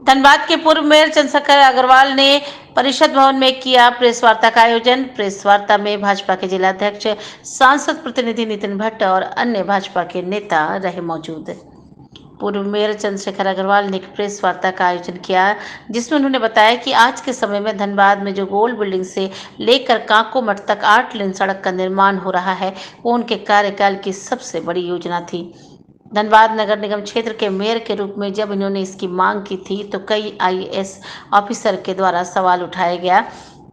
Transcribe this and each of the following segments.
धनबाद के पूर्व मेयर चंद्रशेखर अग्रवाल ने परिषद भवन में किया प्रेस वार्ता का आयोजन। प्रेस वार्ता में भाजपा के जिला अध्यक्ष, सांसद प्रतिनिधि नितिन भट्ट और अन्य भाजपा के नेता रहे मौजूद। पूर्व मेयर चंद्रशेखर अग्रवाल ने एक प्रेस वार्ता का आयोजन किया, जिसमें उन्होंने बताया कि आज के समय में धनबाद में जो गोल बिल्डिंग से लेकर काको मठ तक 8 लेन सड़क का निर्माण हो रहा है, वो उनके कार्यकाल की सबसे बड़ी योजना थी। धनबाद नगर निगम क्षेत्र के मेयर के रूप में जब इन्होंने इसकी मांग की थी तो कई IAS ऑफिसर के द्वारा सवाल उठाया गया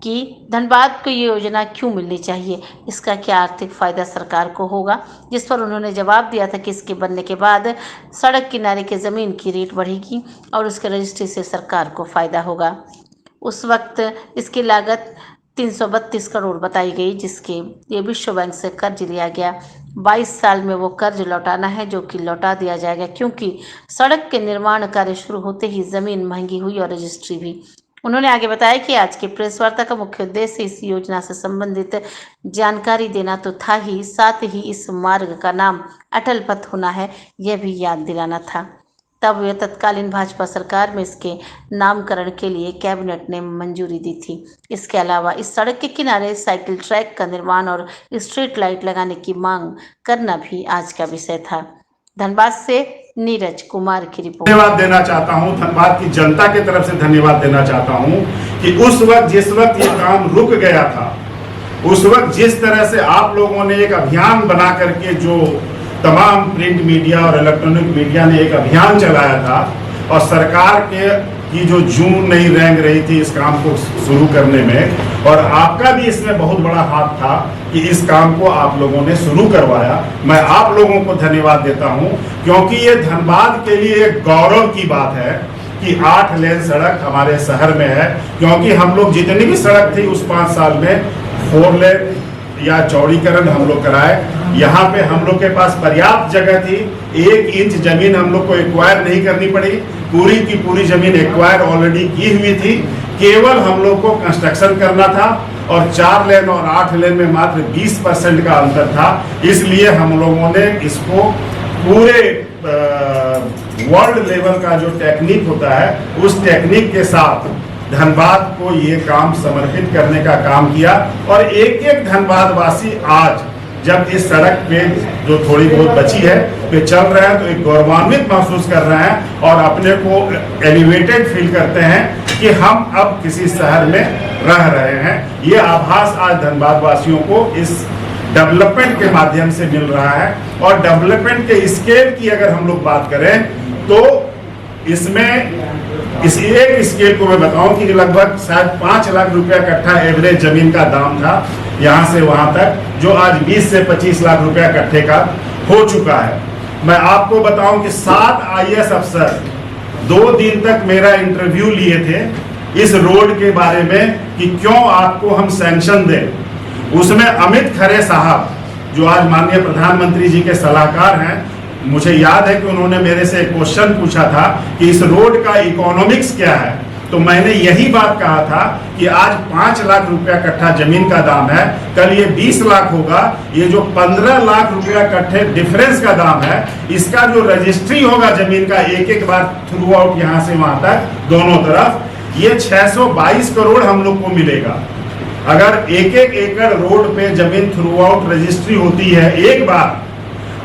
कि धनबाद को ये योजना क्यों मिलनी चाहिए, इसका क्या आर्थिक फायदा सरकार को होगा, जिस पर उन्होंने जवाब दिया था कि इसके बनने के बाद सड़क किनारे की ज़मीन की रेट बढ़ेगी और उसके रजिस्ट्री से सरकार को फायदा होगा। उस वक्त इसकी लागत 332 करोड़ बताई गई, जिसके लिए विश्व बैंक से कर्ज लिया गया। 22 साल में वो कर्ज लौटाना है, जो कि लौटा दिया जाएगा, क्योंकि सड़क के निर्माण कार्य शुरू होते ही ज़मीन महंगी हुई और रजिस्ट्री भी। उन्होंने आगे बताया कि आज की प्रेस वार्ता का मुख्य उद्देश्य इस योजना से संबंधित जानकारी देना तो था ही, साथ ही इस मार्ग का नाम अटल पथ होना है, यह भी याद दिलाना था। तब यह तत्कालीन भाजपा सरकार में इसके नामकरण के लिए कैबिनेट ने मंजूरी दी थी। इसके अलावा इस सड़क के किनारे साइकिल ट्रैक का निर्माण और स्ट्रीट लाइट लगाने की मांग करना भी आज का विषय था। धनबाद से नीरज कुमार की रिपोर्ट। धन्यवाद देना चाहता हूं, धनबाद की जनता की तरफ से धन्यवाद देना चाहता हूं कि उस वक्त जिस वक्त ये काम रुक गया था, उस वक्त जिस तरह से आप लोगों ने एक अभियान बना करके, जो तमाम प्रिंट मीडिया और इलेक्ट्रॉनिक मीडिया ने एक अभियान चलाया था और सरकार की जो जून नहीं रेंग रही थी इस काम को शुरू करने में, और आपका भी इसमें बहुत बड़ा हाथ था कि इस काम को आप लोगों ने शुरू करवाया। मैं आप लोगों को धन्यवाद देता हूं, क्योंकि ये धनबाद के लिए एक गौरव की बात है कि 8 लेन सड़क हमारे शहर में है, क्योंकि हम लोग जितनी भी सड़क थी उस 5 साल में 4 लेन या चौड़ीकरण हम लोग कराए। यहाँ पे हम लोग के पास पर्याप्त जगह थी, 1 इंच जमीन हम लोग को एक्वायर नहीं करनी पड़ी, पूरी की पूरी जमीन एक्वायर ऑलरेडी की हुई थी, केवल हम लोग को कंस्ट्रक्शन करना था और 4 लेन और 8 लेन में मात्र 20% का अंतर था। इसलिए हम लोगों ने इसको पूरे वर्ल्ड लेवल का जो टेक्निक होता है उस टेक्निक के साथ धनबाद को ये काम समर्पित करने का काम किया। और एक एक धनबाद वासी आज जब इस सड़क पे जो थोड़ी बहुत बची है पे चल रहे हैं तो एक गौरवान्वित महसूस कर रहे हैं और अपने को एलिवेटेड फील करते हैं कि हम अब किसी शहर में रह रहे हैं। ये आभास आज धनबाद वासियों को इस डेवलपमेंट के माध्यम से मिल रहा है। और डेवलपमेंट के स्केल की अगर हम लोग बात करें तो इसमें इस एक स्केल को मैं बताऊं कि लगभग शायद 5 लाख रुपया कट्ठा एवरेज जमीन का दाम था यहाँ से वहां तक, जो आज 20 से 25 लाख रुपया कट्ठे का हो चुका है। मैं आपको बताऊं कि 7 IAS अफसर 2 दिन तक मेरा इंटरव्यू लिए थे इस रोड के बारे में कि क्यों आपको हम सैंक्शन दें। उसमें अमित खरे साहब, जो आज माननीय प्रधानमंत्री जी के सलाहकार हैं, मुझे याद है कि उन्होंने मेरे से एक क्वेश्चन पूछा था कि इस रोड का इकोनॉमिक्स क्या है, तो मैंने यही बात कहा था कि आज 5 लाख रुपया कट्ठा जमीन का दाम है, कल ये 20 लाख होगा। ये जो 15 लाख रुपया कट्ठे डिफरेंस का दाम है, इसका जो रजिस्ट्री होगा जमीन का एक बार थ्रू आउट यहाँ से वहां तक दोनों तरफ, ये 622 करोड़ हम लोग को मिलेगा। अगर एक एकड़ रोड पे जमीन थ्रू आउट रजिस्ट्री होती है एक बार,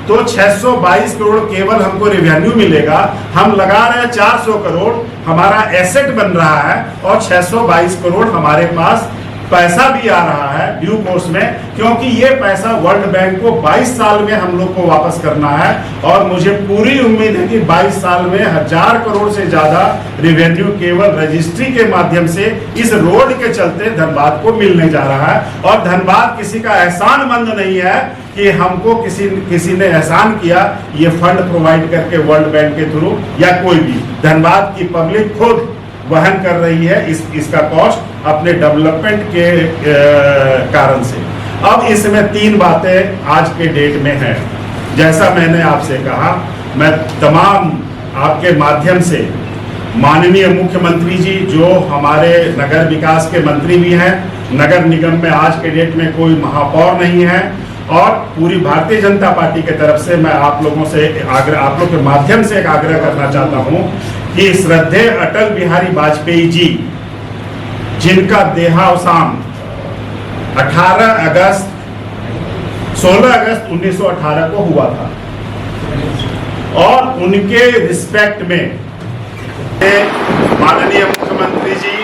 तो 622 करोड़ केवल हमको रेवेन्यू मिलेगा। हम लगा रहे हैं 400 करोड़, हमारा एसेट बन रहा है और 622 करोड़ हमारे पास पैसा भी आ रहा है ड्यू कोर्स में, क्योंकि ये पैसा वर्ल्ड बैंक को 22 साल में हम लोग को वापस करना है। और मुझे पूरी उम्मीद है कि 22 साल में 1000 करोड़ से ज्यादा रेवेन्यू केवल रजिस्ट्री के माध्यम से इस रोड के चलते धनबाद को मिलने जा रहा है। और धनबाद किसी का एहसानमंद नहीं है कि हमको किसी ने एहसान किया ये फंड प्रोवाइड करके वर्ल्ड बैंक के थ्रू, या कोई भी धनबाद की पब्लिक खुद वहन कर रही है इसका कॉस्ट अपने डेवलपमेंट के कारण से। अब इसमें 3 बातें आज के डेट में हैं। जैसा मैंने आपसे कहा, मैं तमाम आपके माध्यम से माननीय मुख्यमंत्री जी, जो हमारे नगर विकास के मंत्री भी हैं, नगर निगम में आज के डेट में कोई महापौर नहीं है, और पूरी भारतीय जनता पार्टी के तरफ से मैं आप लोगों से आप लोग के माध्यम से एक आग्रह करना चाहता हूं कि श्रद्धेय अटल बिहारी वाजपेयी जी, जिनका देहावसान 16 अगस्त 1918 को हुआ था, और उनके रिस्पेक्ट में माननीय मुख्यमंत्री जी,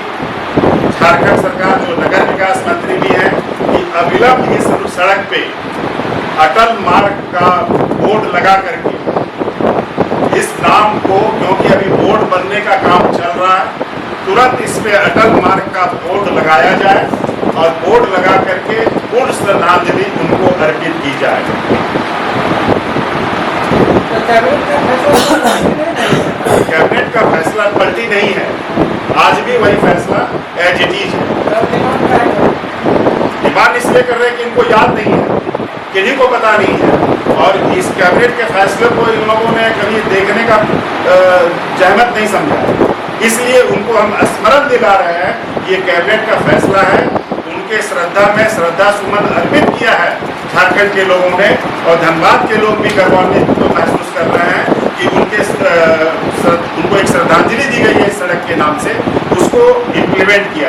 झारखंड सरकार जो नगर विकास मंत्री भी हैं, कि अविलंब इस सड़क पे अटल मार्ग का बोर्ड लगा करके इस नाम को, क्योंकि अभी बोर्ड बनने का काम चल रहा है, तुरंत इस पे अटल मार्ग का बोर्ड लगाया जाए और बोर्ड लगा करके पूर्ण श्रद्धांजलि उनको अर्पित की जाए। कैबिनेट का फैसला पलटी नहीं है, आज भी वही फैसला एज इट इज है। डिमांड इसलिए कर रहे हैं कि इनको याद नहीं है, किन्हीं को पता नहीं है, और इस कैबिनेट के फैसले को इन लोगों ने कभी देखने का जहमत नहीं समझा, इसलिए उनको हम स्मरण दिला रहे हैं। ये कैबिनेट का फैसला है, उनके श्रद्धा में श्रद्धा सुमन अर्पित किया है झारखंड के लोगों ने, और धनबाद के लोग भी गौरवान्वित तो महसूस कर रहे हैं कि उनको एक श्रद्धांजलि दी गई है इस सड़क के नाम से, उसको इम्प्लीमेंट किया